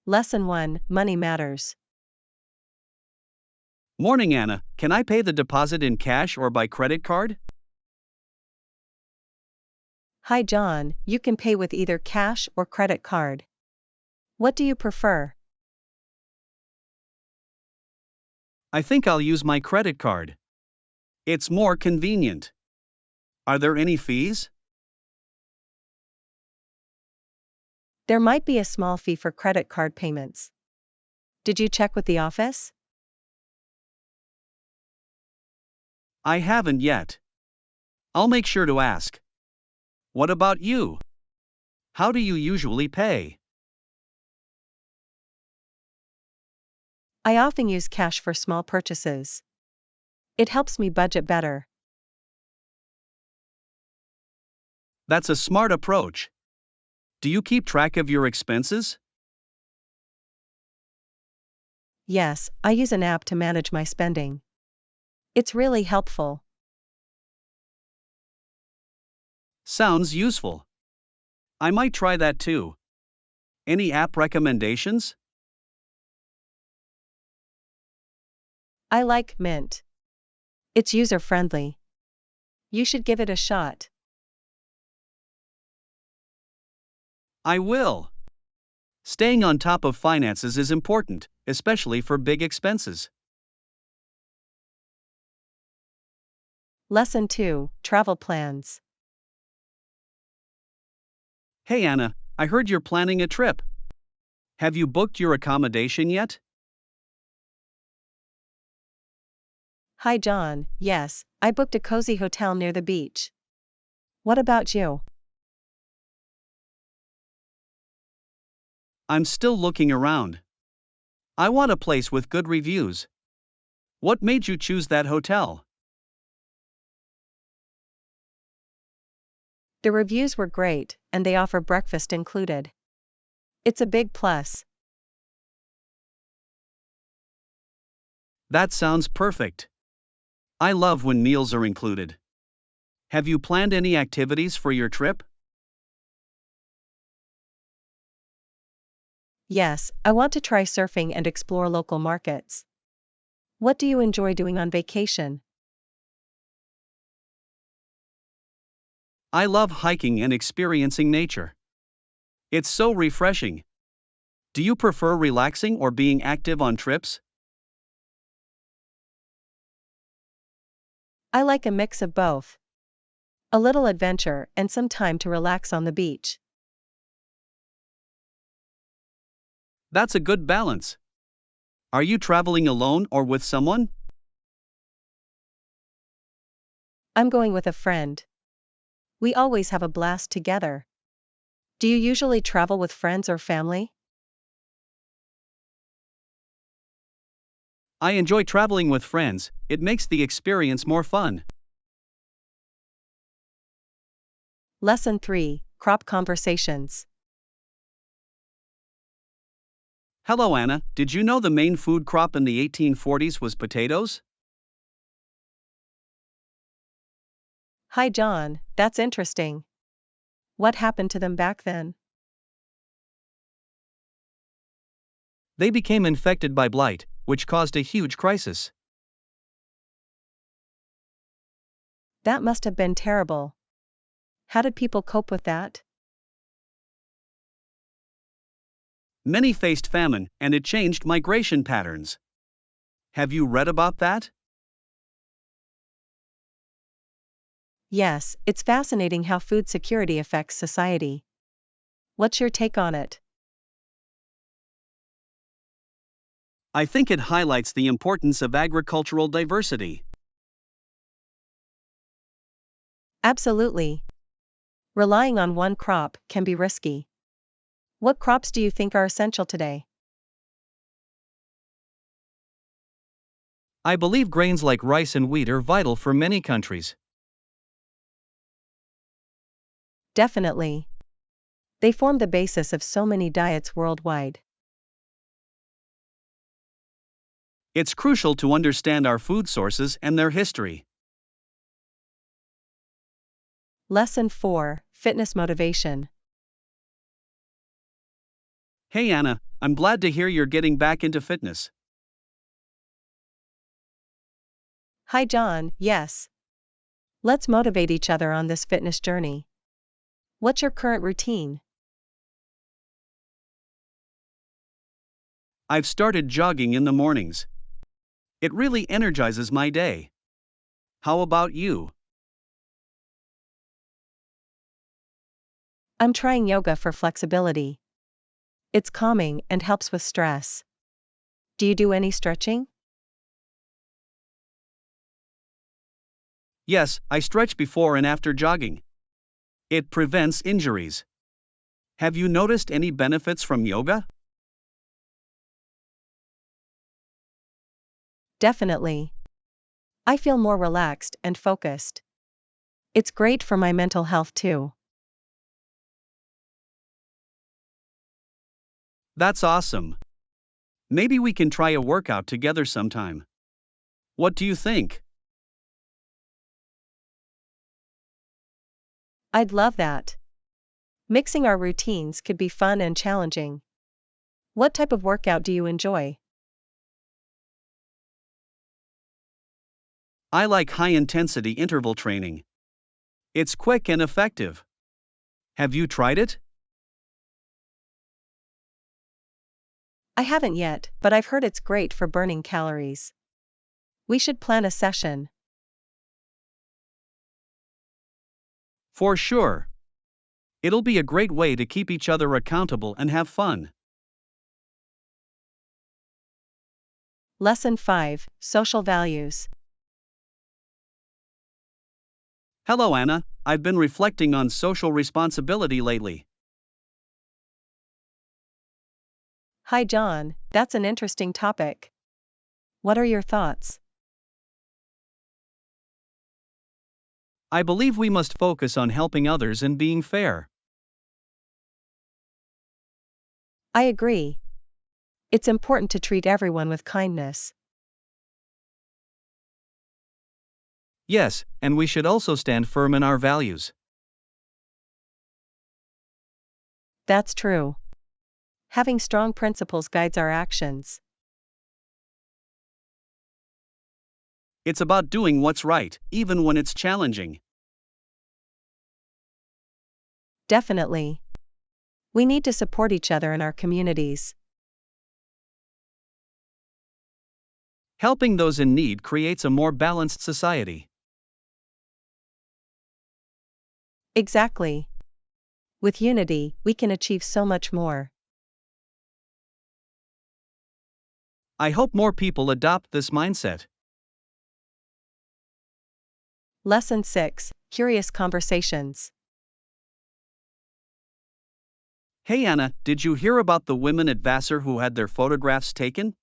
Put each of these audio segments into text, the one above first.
Lesson 1, Money Matters. Morning, Anna. Can I pay the deposit in cash or by credit card? Hi John, you can pay with either cash or credit card. What do you prefer? I think I'll use my credit card. It's more convenient. Are there any fees? There might be a small fee for credit card payments. Did you check with the office? I haven't yet. I'll make sure to ask. What about you? How do you usually pay? I often use cash for small purchases. It helps me budget better. That's a smart approach. Do you keep track of your expenses? Yes, I use an app to manage my spending. It's really helpful. Sounds useful. I might try that too. Any app recommendations? I like Mint. It's user-friendly. You should give it a shot. I will. Staying on top of finances is important, especially for big expenses. Lesson 2, Travel Plans. Hey Anna, I heard you're planning a trip. Have you booked your accommodation yet? Hi John, yes, I booked a cozy hotel near the beach. What about you? I'm still looking around. I want a place with good reviews. What made you choose that hotel? The reviews were great, and they offer breakfast included. It's a big plus. That sounds perfect. I love when meals are included. Have you planned any activities for your trip? Yes, I want to try surfing and explore local markets. What do you enjoy doing on vacation? I love hiking and experiencing nature. It's so refreshing. Do you prefer relaxing or being active on trips? I like a mix of both. A little adventure and some time to relax on the beach. That's a good balance. Are you traveling alone or with someone? I'm going with a friend. We always have a blast together. Do you usually travel with friends or family? I enjoy traveling with friends, it makes the experience more fun. Lesson 3, Crop Conversations. Hello Anna, did you know the main food crop in the 1840s was potatoes? Hi John, that's interesting. What happened to them back then? They became infected by blight, which caused a huge crisis. That must have been terrible. How did people cope with that? Many faced famine, and it changed migration patterns. Have you read about that? Yes, it's fascinating how food security affects society. What's your take on it? I think it highlights the importance of agricultural diversity. Absolutely. Relying on one crop can be risky. What crops do you think are essential today? I believe grains like rice and wheat are vital for many countries. Definitely. They form the basis of so many diets worldwide. It's crucial to understand our food sources and their history. Lesson 4, Fitness Motivation. Hey Anna, I'm glad to hear you're getting back into fitness. Hi John, yes. Let's motivate each other on this fitness journey. What's your current routine? I've started jogging in the mornings. It really energizes my day. How about you? I'm trying yoga for flexibility. It's calming and helps with stress. Do you do any stretching? Yes, I stretch before and after jogging. It prevents injuries. Have you noticed any benefits from yoga? Definitely. I feel more relaxed and focused. It's great for my mental health too. That's awesome. Maybe we can try a workout together sometime. What do you think? I'd love that. Mixing our routines could be fun and challenging. What type of workout do you enjoy? I like high intensity interval training. It's quick and effective. Have you tried it? I haven't yet, but I've heard it's great for burning calories. We should plan a session. For sure. It'll be a great way to keep each other accountable and have fun. Lesson 5, Social Values. Hello, Anna. I've been reflecting on social responsibility lately. Hi John, that's an interesting topic. What are your thoughts? I believe we must focus on helping others and being fair. I agree. It's important to treat everyone with kindness. Yes, and we should also stand firm in our values. That's true. Having strong principles guides our actions. It's about doing what's right, even when it's challenging. Definitely. We need to support each other in our communities. Helping those in need creates a more balanced society. Exactly. With unity, we can achieve so much more. I hope more people adopt this mindset. Lesson 6, Curious Conversations. Hey Anna, did you hear about the women at Vassar who had their photographs taken?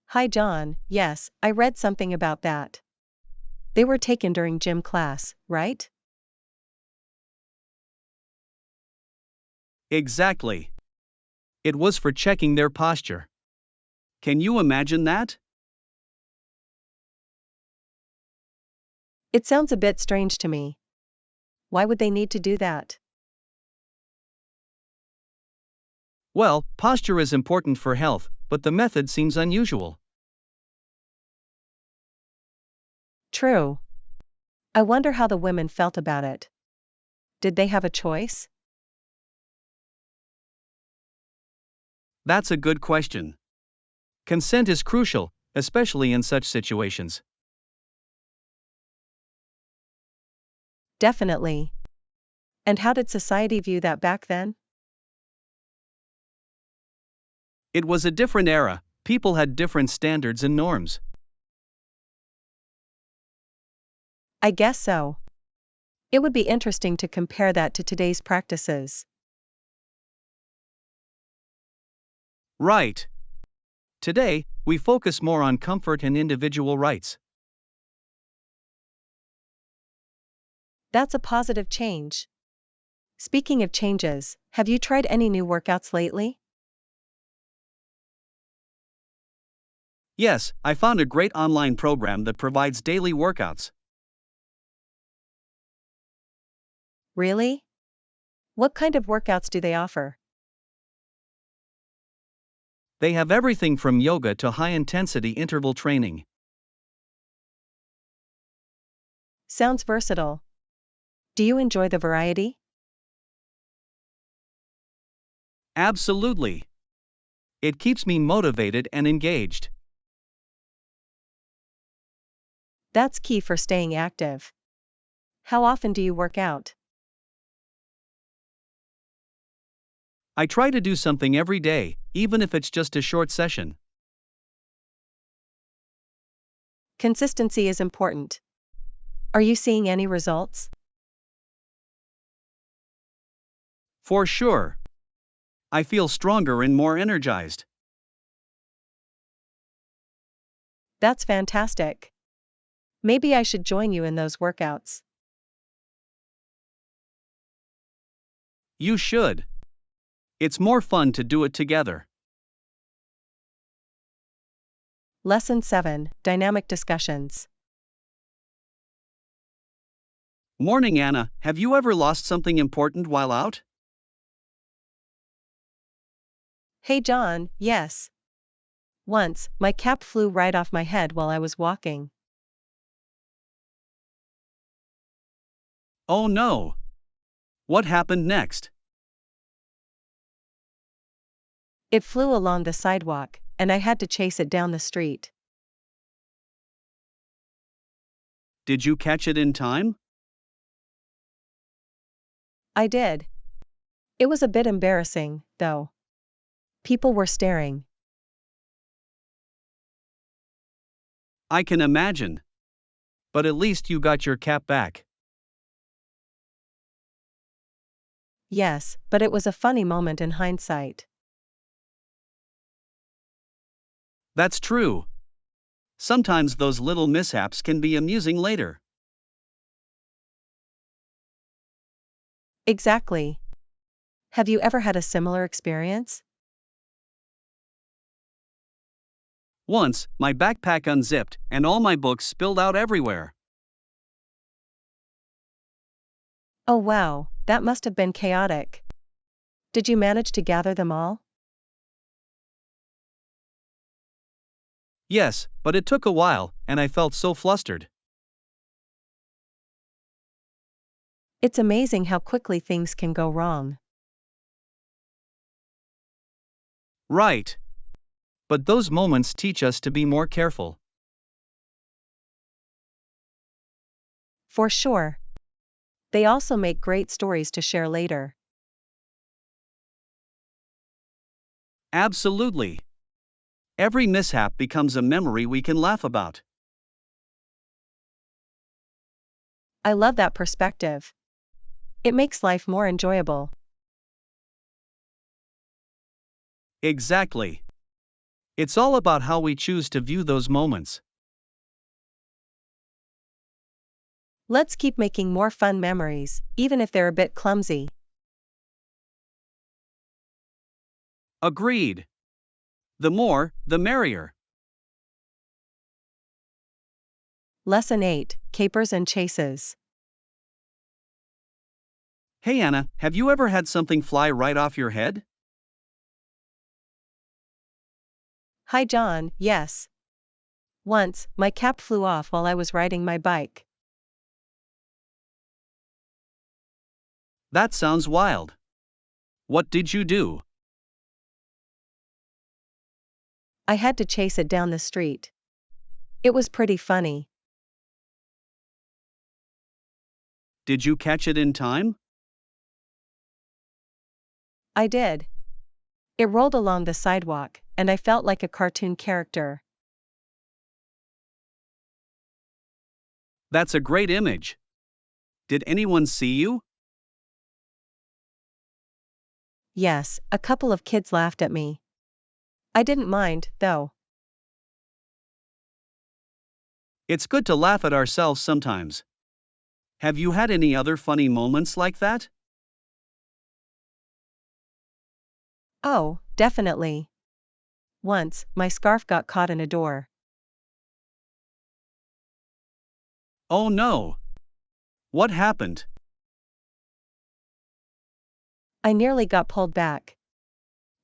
Hi John, yes, I read something about that. They were taken during gym class, right? Exactly. It was for checking their posture. Can you imagine that? It sounds a bit strange to me. Why would they need to do that? Well, posture is important for health, but the method seems unusual. True. I wonder how the women felt about it. Did they have a choice? That's a good question. Consent is crucial, especially in such situations. Definitely. And how did society view that back then? It was a different era, people had different standards and norms. I guess so. It would be interesting to compare that to today's practices. Right. Today, we focus more on comfort and individual rights. That's a positive change. Speaking of changes, have you tried any new workouts lately? Yes, I found a great online program that provides daily workouts. Really? What kind of workouts do they offer? They have everything from yoga to high intensity interval training. Sounds versatile. Do you enjoy the variety? Absolutely. It keeps me motivated and engaged. That's key for staying active. How often do you work out? I try to do something every day, even if it's just a short session. Consistency is important. Are you seeing any results? For sure. I feel stronger and more energized. That's fantastic. Maybe I should join you in those workouts. You should. It's more fun to do it together. Lesson 7, Dynamic Discussions. Morning, Anna. Have you ever lost something important while out? Hey John, yes. Once, my cap flew right off my head while I was walking. Oh no. What happened next? It flew along the sidewalk, and I had to chase it down the street. Did you catch it in time? I did. It was a bit embarrassing, though. People were staring. I can imagine. But at least you got your cap back. Yes, but it was a funny moment in hindsight. That's true. Sometimes those little mishaps can be amusing later. Exactly. Have you ever had a similar experience? Once, my backpack unzipped and all my books spilled out everywhere. Oh wow, that must have been chaotic. Did you manage to gather them all? Yes, but it took a while, and I felt so flustered. It's amazing how quickly things can go wrong. Right. But those moments teach us to be more careful. For sure. They also make great stories to share later. Absolutely. Every mishap becomes a memory we can laugh about. I love that perspective. It makes life more enjoyable. Exactly. It's all about how we choose to view those moments. Let's keep making more fun memories, even if they're a bit clumsy. Agreed. The more, the merrier. Lesson 8, Capers and Chases. Hey Anna, have you ever had something fly right off your head? Hi John, yes. Once, my cap flew off while I was riding my bike. That sounds wild. What did you do? I had to chase it down the street. It was pretty funny. Did you catch it in time? I did. It rolled along the sidewalk, and I felt like a cartoon character. That's a great image. Did anyone see you? Yes, a couple of kids laughed at me. I didn't mind, though. It's good to laugh at ourselves sometimes. Have you had any other funny moments like that? Oh, definitely. Once, my scarf got caught in a door. Oh no. What happened? I nearly got pulled back.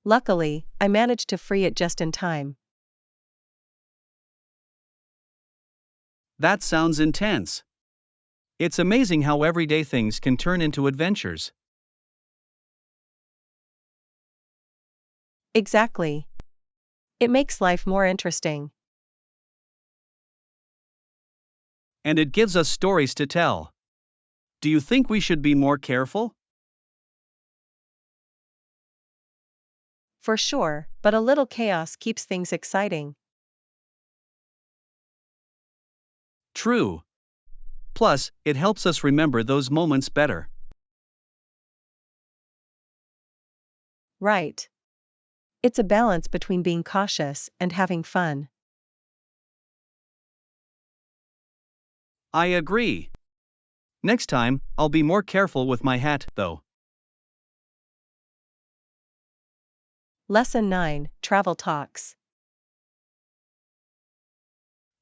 Luckily, I managed to free it just in time. That sounds intense. It's amazing how everyday things can turn into adventures. Exactly. It makes life more interesting. And it gives us stories to tell. Do you think we should be more careful? For sure, but a little chaos keeps things exciting. True. Plus, it helps us remember those moments better. Right. It's a balance between being cautious and having fun. I agree. Next time, I'll be more careful with my hat, though. Lesson 9, Travel Talks.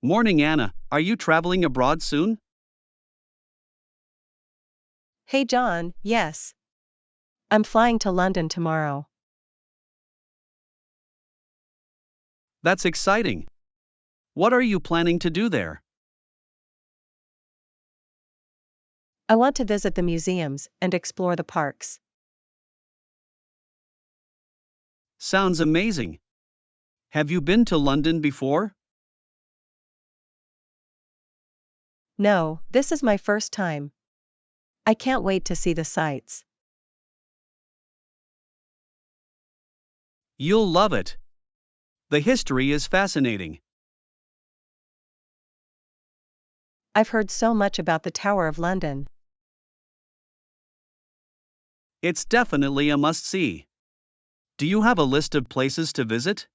Morning, Anna. Are you traveling abroad soon? Hey John, yes. I'm flying to London tomorrow. That's exciting. What are you planning to do there? I want to visit the museums and explore the parks. Sounds amazing. Have you been to London before? No, this is my first time. I can't wait to see the sights. You'll love it. The history is fascinating. I've heard so much about the Tower of London. It's definitely a must see. Do you have a list of places to visit?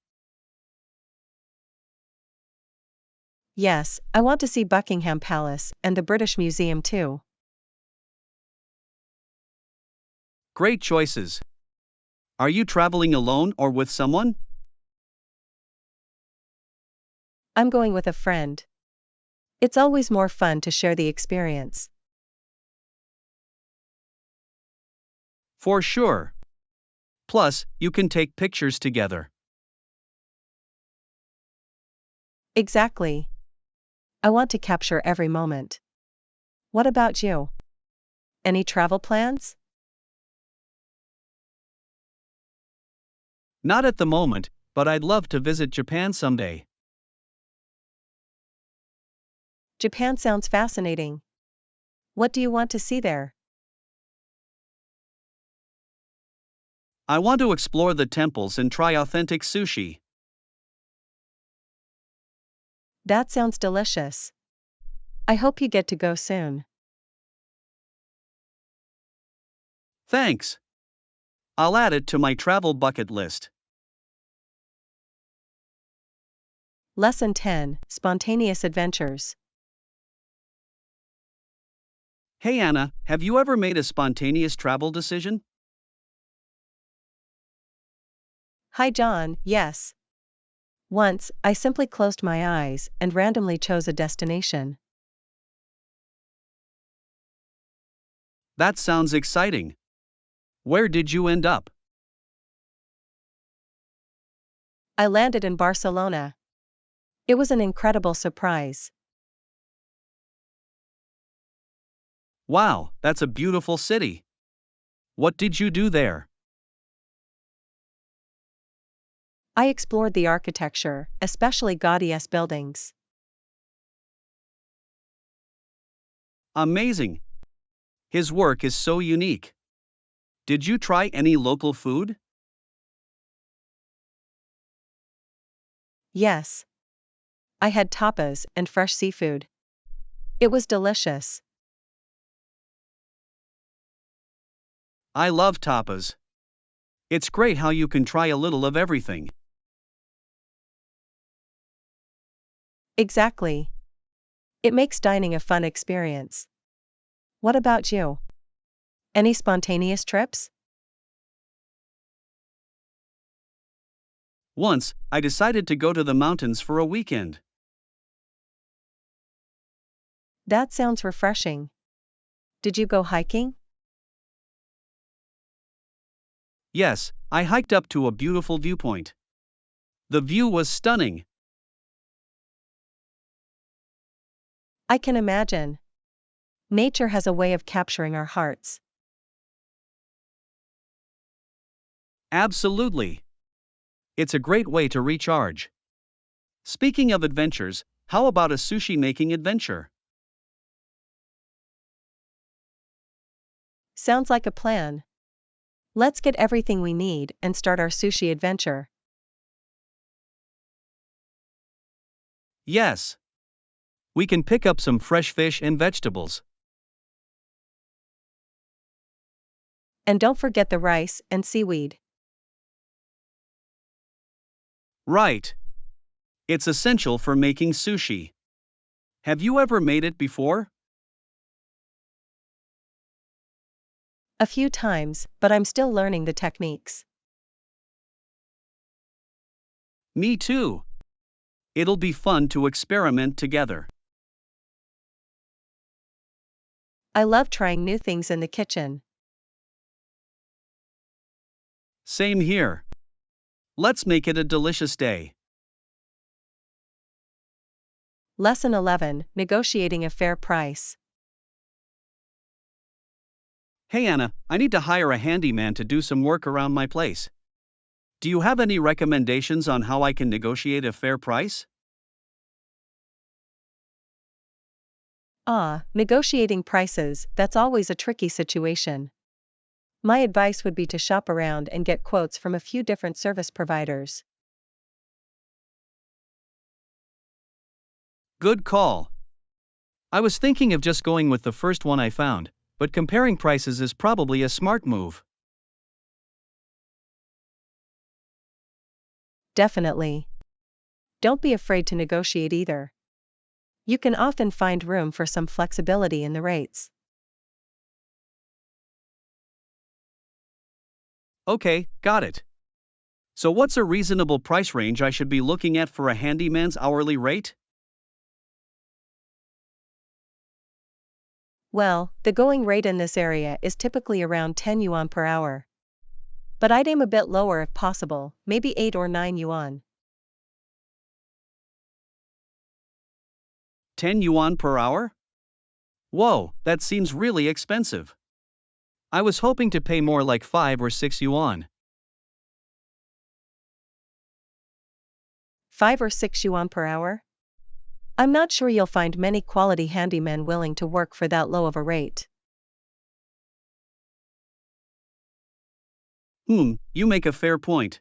Yes, I want to see Buckingham Palace and the British Museum too. Great choices. Are you traveling alone or with someone? I'm going with a friend. It's always more fun to share the experience. For sure. Plus, you can take pictures together. Exactly. I want to capture every moment. What about you? Any travel plans? Not at the moment, but I'd love to visit Japan someday. Japan sounds fascinating. What do you want to see there? I want to explore the temples and try authentic sushi. That sounds delicious. I hope you get to go soon. Thanks. I'll add it to my travel bucket list. Lesson 10, Spontaneous Adventures. Hey Anna, have you ever made a spontaneous travel decision? Hi John, yes. Once, I simply closed my eyes and randomly chose a destination. That sounds exciting. Where did you end up? I landed in Barcelona. It was an incredible surprise. Wow, that's a beautiful city. What did you do there? I explored the architecture, especially Gaudi's buildings. Amazing. His work is so unique. Did you try any local food? Yes. I had tapas and fresh seafood. It was delicious. I love tapas. It's great how you can try a little of everything. Exactly. It makes dining a fun experience. What about you? Any spontaneous trips? Once, I decided to go to the mountains for a weekend. That sounds refreshing. Did you go hiking? Yes, I hiked up to a beautiful viewpoint. The view was stunning. I can imagine. Nature has a way of capturing our hearts. Absolutely. It's a great way to recharge. Speaking of adventures, how about a sushi making adventure? Sounds like a plan. Let's get everything we need and start our sushi adventure. Yes. We can pick up some fresh fish and vegetables. And don't forget the rice and seaweed. Right. It's essential for making sushi. Have you ever made it before? A few times, but I'm still learning the techniques. Me too. It'll be fun to experiment together. I love trying new things in the kitchen. Same here. Let's make it a delicious day. Lesson 11: Negotiating a fair price. Hey Anna, I need to hire a handyman to do some work around my place. Do you have any recommendations on how I can negotiate a fair price? Negotiating prices, that's always a tricky situation. My advice would be to shop around and get quotes from a few different service providers. Good call. I was thinking of just going with the first one I found, but comparing prices is probably a smart move. Definitely. Don't be afraid to negotiate either. You can often find room for some flexibility in the rates. Okay, got it. So, what's a reasonable price range I should be looking at for a handyman's hourly rate? Well, the going rate in this area is typically around 10 yuan per hour. But I'd aim a bit lower if possible, maybe 8 or 9 yuan. 10 yuan per hour? Whoa, that seems really expensive. I was hoping to pay more like 5 or 6 yuan. 5 or 6 yuan per hour? I'm not sure you'll find many quality handymen willing to work for that low of a rate. You make a fair point.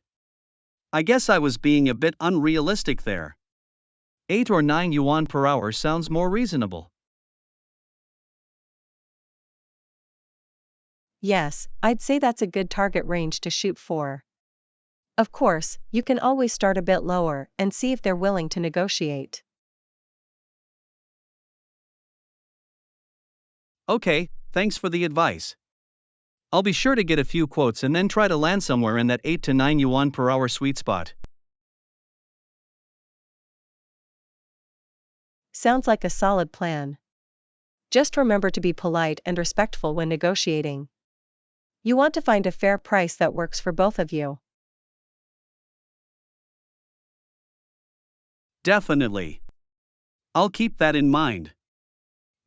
I guess I was being a bit unrealistic there. 8 or 9 yuan per hour sounds more reasonable. Yes, I'd say that's a good target range to shoot for. Of course, you can always start a bit lower and see if they're willing to negotiate. Okay, thanks for the advice. I'll be sure to get a few quotes and then try to land somewhere in that 8 to 9 yuan per hour sweet spot. Sounds like a solid plan. Just remember to be polite and respectful when negotiating. You want to find a fair price that works for both of you. Definitely. I'll keep that in mind.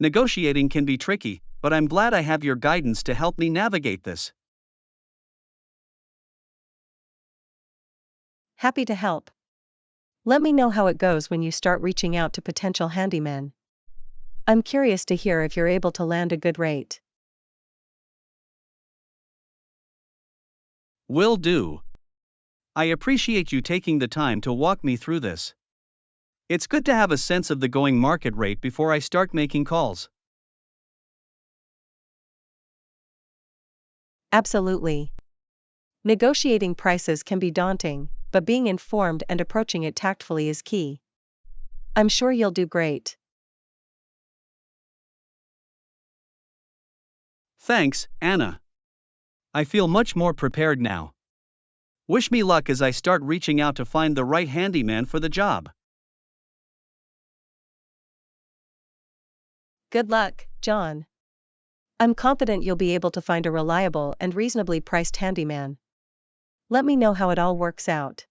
Negotiating can be tricky, but I'm glad I have your guidance to help me navigate this. Happy to help. Let me know how it goes when you start reaching out to potential handymen. I'm curious to hear if you're able to land a good rate. Will do. I appreciate you taking the time to walk me through this. It's good to have a sense of the going market rate before I start making calls. Absolutely. Negotiating prices can be daunting, but being informed and approaching it tactfully is key. I'm sure you'll do great. Thanks, Anna. I feel much more prepared now. Wish me luck as I start reaching out to find the right handyman for the job. Good luck, John. I'm confident you'll be able to find a reliable and reasonably priced handyman. Let me know how it all works out.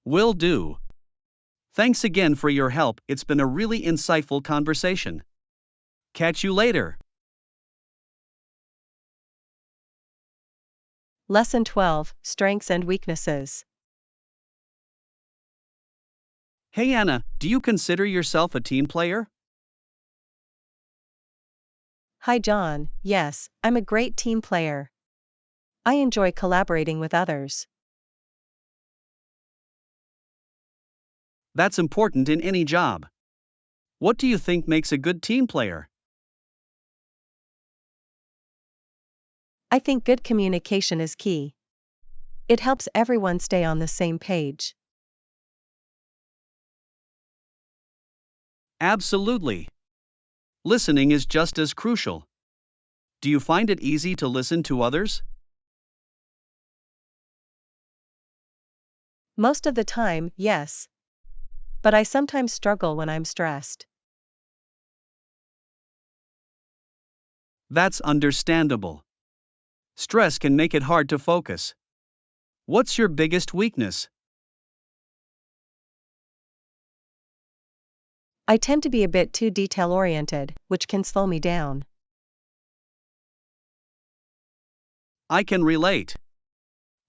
Will do. Thanks again for your help, it's been a really insightful conversation. Catch you later. Lesson 12, Strengths and Weaknesses. Hey Anna, do you consider yourself a team player? Hi John, yes, I'm a great team player. I enjoy collaborating with others. That's important in any job. What do you think makes a good team player? I think good communication is key. It helps everyone stay on the same page. Absolutely. Listening is just as crucial. Do you find it easy to listen to others? Most of the time, yes. But I sometimes struggle when I'm stressed. That's understandable. Stress can make it hard to focus. What's your biggest weakness? I tend to be a bit too detail-oriented, which can slow me down. I can relate.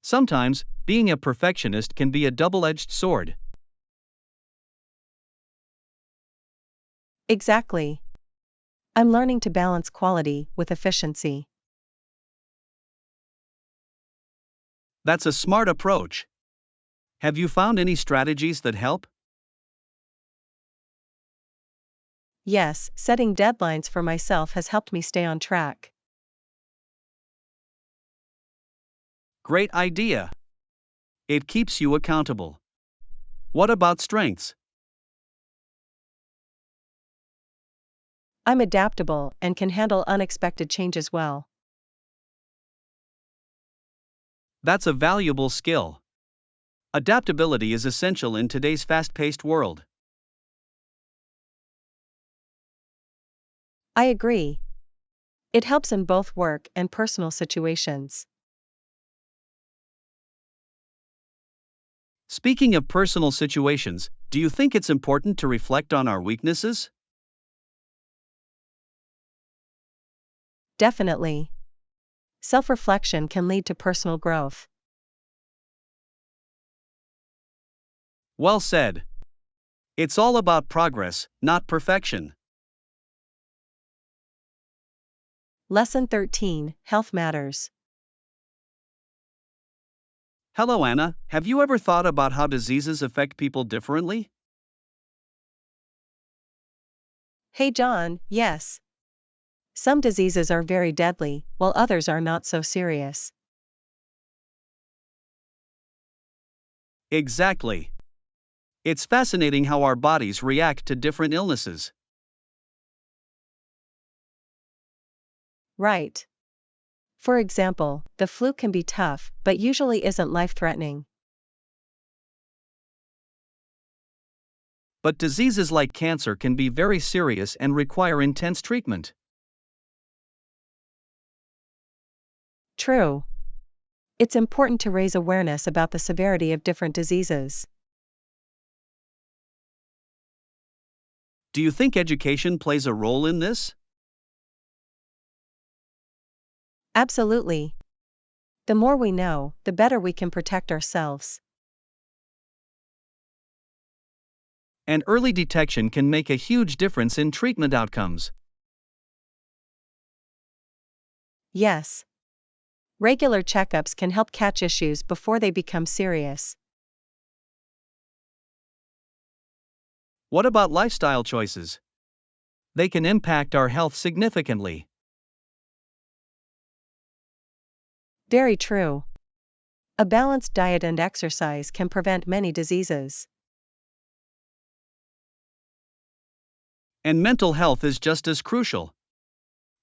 Sometimes, being a perfectionist can be a double-edged sword. Exactly. I'm learning to balance quality with efficiency. That's a smart approach. Have you found any strategies that help? Yes, setting deadlines for myself has helped me stay on track. Great idea. It keeps you accountable. What about strengths? I'm adaptable and can handle unexpected changes well. That's a valuable skill. Adaptability is essential in today's fast-paced world. I agree. It helps in both work and personal situations. Speaking of personal situations, do you think it's important to reflect on our weaknesses? Definitely. Self-reflection can lead to personal growth. Well said. It's all about progress, not perfection. Lesson 13, Health Matters. Hello Anna, have you ever thought about how diseases affect people differently? Hey John, yes. Some diseases are very deadly, while others are not so serious. Exactly. It's fascinating how our bodies react to different illnesses. Right. For example, the flu can be tough, but usually isn't life-threatening. But diseases like cancer can be very serious and require intense treatment. True. It's important to raise awareness about the severity of different diseases. Do you think education plays a role in this? Absolutely. The more we know, the better we can protect ourselves. And early detection can make a huge difference in treatment outcomes. Yes. Regular checkups can help catch issues before they become serious. What about lifestyle choices? They can impact our health significantly. Very true. A balanced diet and exercise can prevent many diseases. And mental health is just as crucial.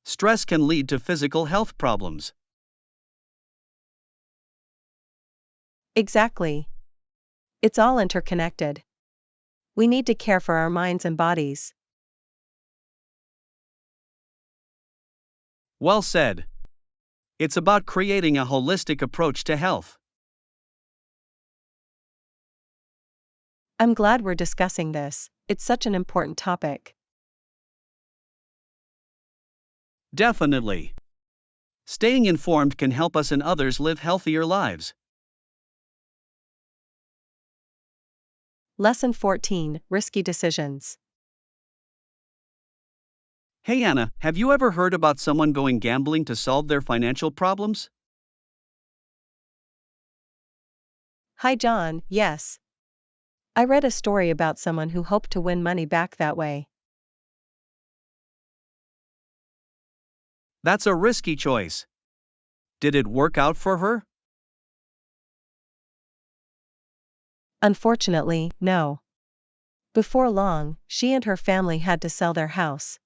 Stress can lead to physical health problems. Exactly. It's all interconnected. We need to care for our minds and bodies. Well said. It's about creating a holistic approach to health. I'm glad we're discussing this, it's such an important topic. Definitely. Staying informed can help us and others live healthier lives. Lesson 14, Risky Decisions. Hey Anna, have you ever heard about someone going gambling to solve their financial problems? Hi John, yes. I read a story about someone who hoped to win money back that way. That's a risky choice. Did it work out for her? Unfortunately, no. Before long, she and her family had to sell their house.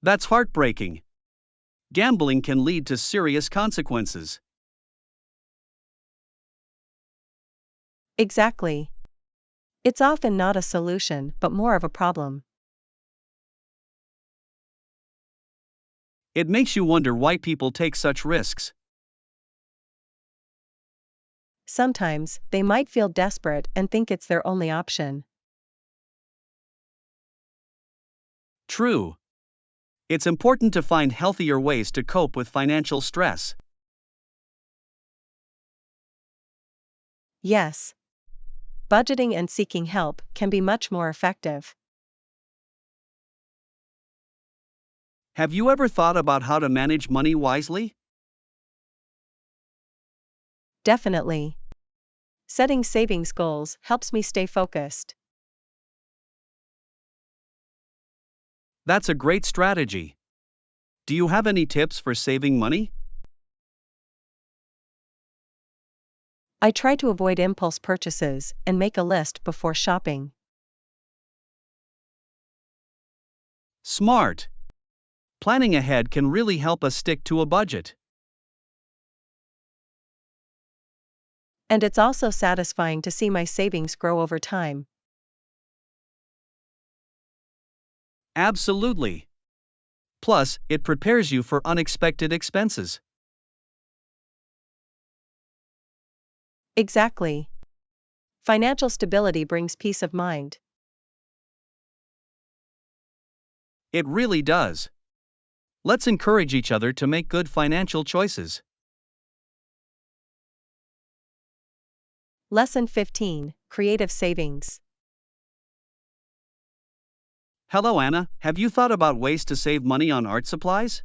That's heartbreaking. Gambling can lead to serious consequences. Exactly. It's often not a solution but more of a problem. It makes you wonder why people take such risks. Sometimes, they might feel desperate and think it's their only option. True. It's important to find healthier ways to cope with financial stress. Yes. Budgeting and seeking help can be much more effective. Have you ever thought about how to manage money wisely? Definitely. Setting savings goals helps me stay focused. That's a great strategy. Do you have any tips for saving money? I try to avoid impulse purchases and make a list before shopping. Smart. Planning ahead can really help us stick to a budget. And it's also satisfying to see my savings grow over time. Absolutely. Plus, it prepares you for unexpected expenses. Exactly. Financial stability brings peace of mind. It really does. Let's encourage each other to make good financial choices. Lesson 15, Creative Savings. Hello Anna, have you thought about ways to save money on art supplies?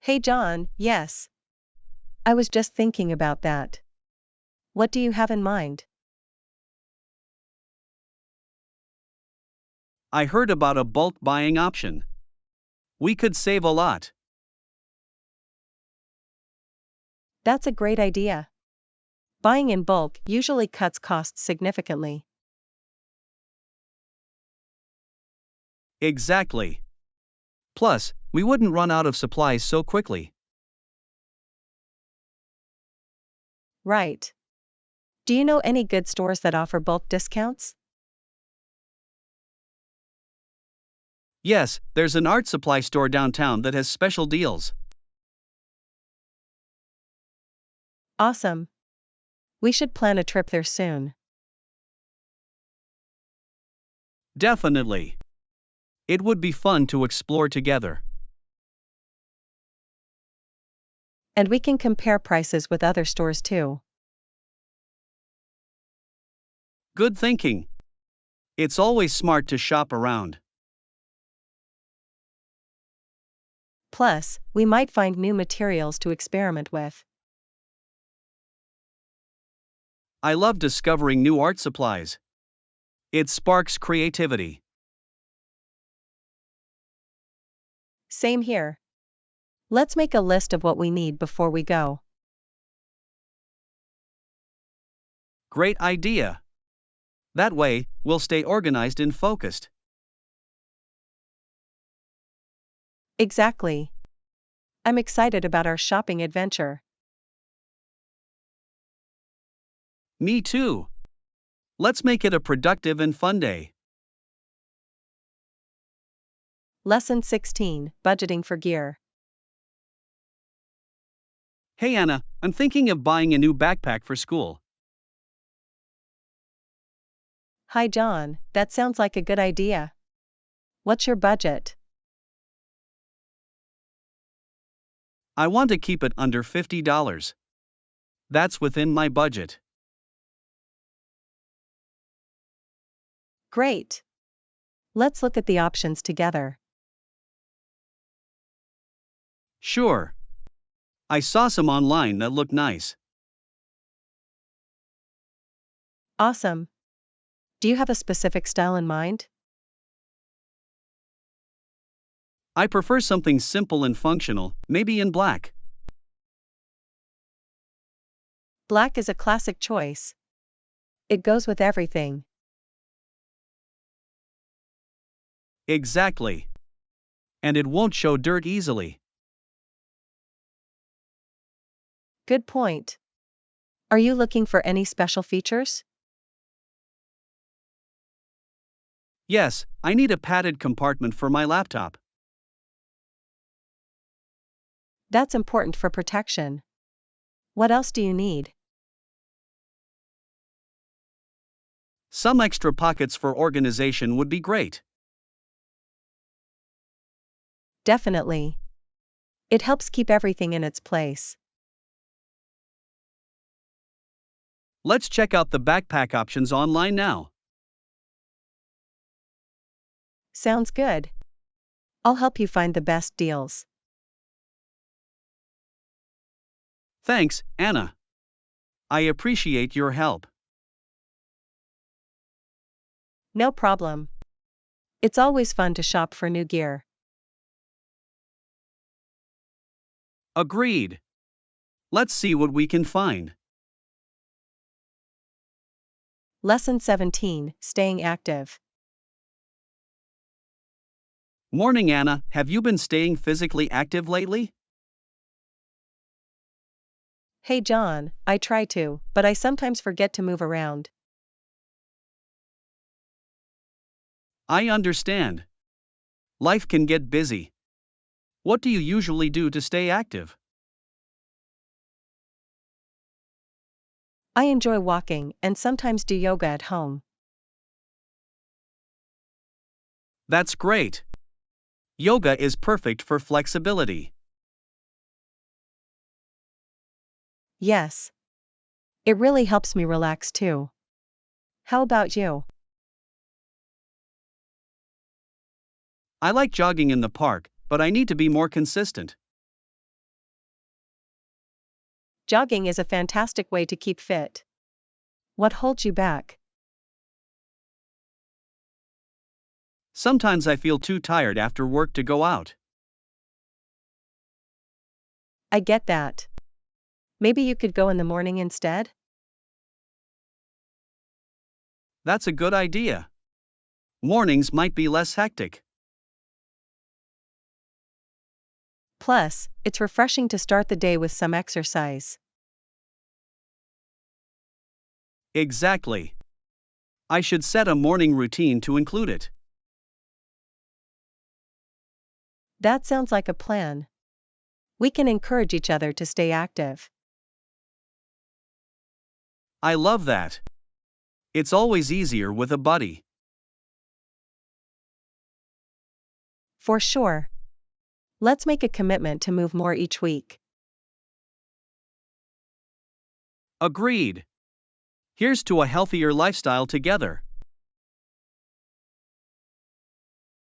Hey John, yes. I was just thinking about that. What do you have in mind? I heard about a bulk buying option. We could save a lot. That's a great idea. Buying in bulk usually cuts costs significantly. Exactly. Plus, we wouldn't run out of supplies so quickly. Right. Do you know any good stores that offer bulk discounts? Yes, there's an art supply store downtown that has special deals. Awesome. We should plan a trip there soon. Definitely. It would be fun to explore together. And we can compare prices with other stores too. Good thinking. It's always smart to shop around. Plus, we might find new materials to experiment with. I love discovering new art supplies. It sparks creativity. Same here. Let's make a list of what we need before we go. Great idea. That way, we'll stay organized and focused. Exactly. I'm excited about our shopping adventure. Me too. Let's make it a productive and fun day. Lesson 16, Budgeting for Gear. Hey Anna, I'm thinking of buying a new backpack for school. Hi John, that sounds like a good idea. What's your budget? I want to keep it under $50. That's within my budget. Great. Let's look at the options together. Sure. I saw some online that looked nice. Awesome. Do you have a specific style in mind? I prefer something simple and functional, maybe in black. Black is a classic choice. It goes with everything. Exactly. And it won't show dirt easily. Good point. Are you looking for any special features? Yes, I need a padded compartment for my laptop. That's important for protection. What else do you need? Some extra pockets for organization would be great. Definitely. It helps keep everything in its place. Let's check out the backpack options online now. Sounds good. I'll help you find the best deals. Thanks, Anna. I appreciate your help. No problem. It's always fun to shop for new gear. Agreed. Let's see what we can find. Lesson 17, Staying Active. Morning, Anna. Have you been staying physically active lately? Hey John, I try to, but I sometimes forget to move around. I understand. Life can get busy. What do you usually do to stay active? I enjoy walking and sometimes do yoga at home. That's great. Yoga is perfect for flexibility. Yes. It really helps me relax too. How about you? I like jogging in the park, but I need to be more consistent. Jogging is a fantastic way to keep fit. What holds you back? Sometimes I feel too tired after work to go out. I get that. Maybe you could go in the morning instead? That's a good idea. Mornings might be less hectic. Plus, it's refreshing to start the day with some exercise. Exactly. I should set a morning routine to include it. That sounds like a plan. We can encourage each other to stay active. I love that. It's always easier with a buddy. For sure. Let's make a commitment to move more each week. Agreed. Here's to a healthier lifestyle together.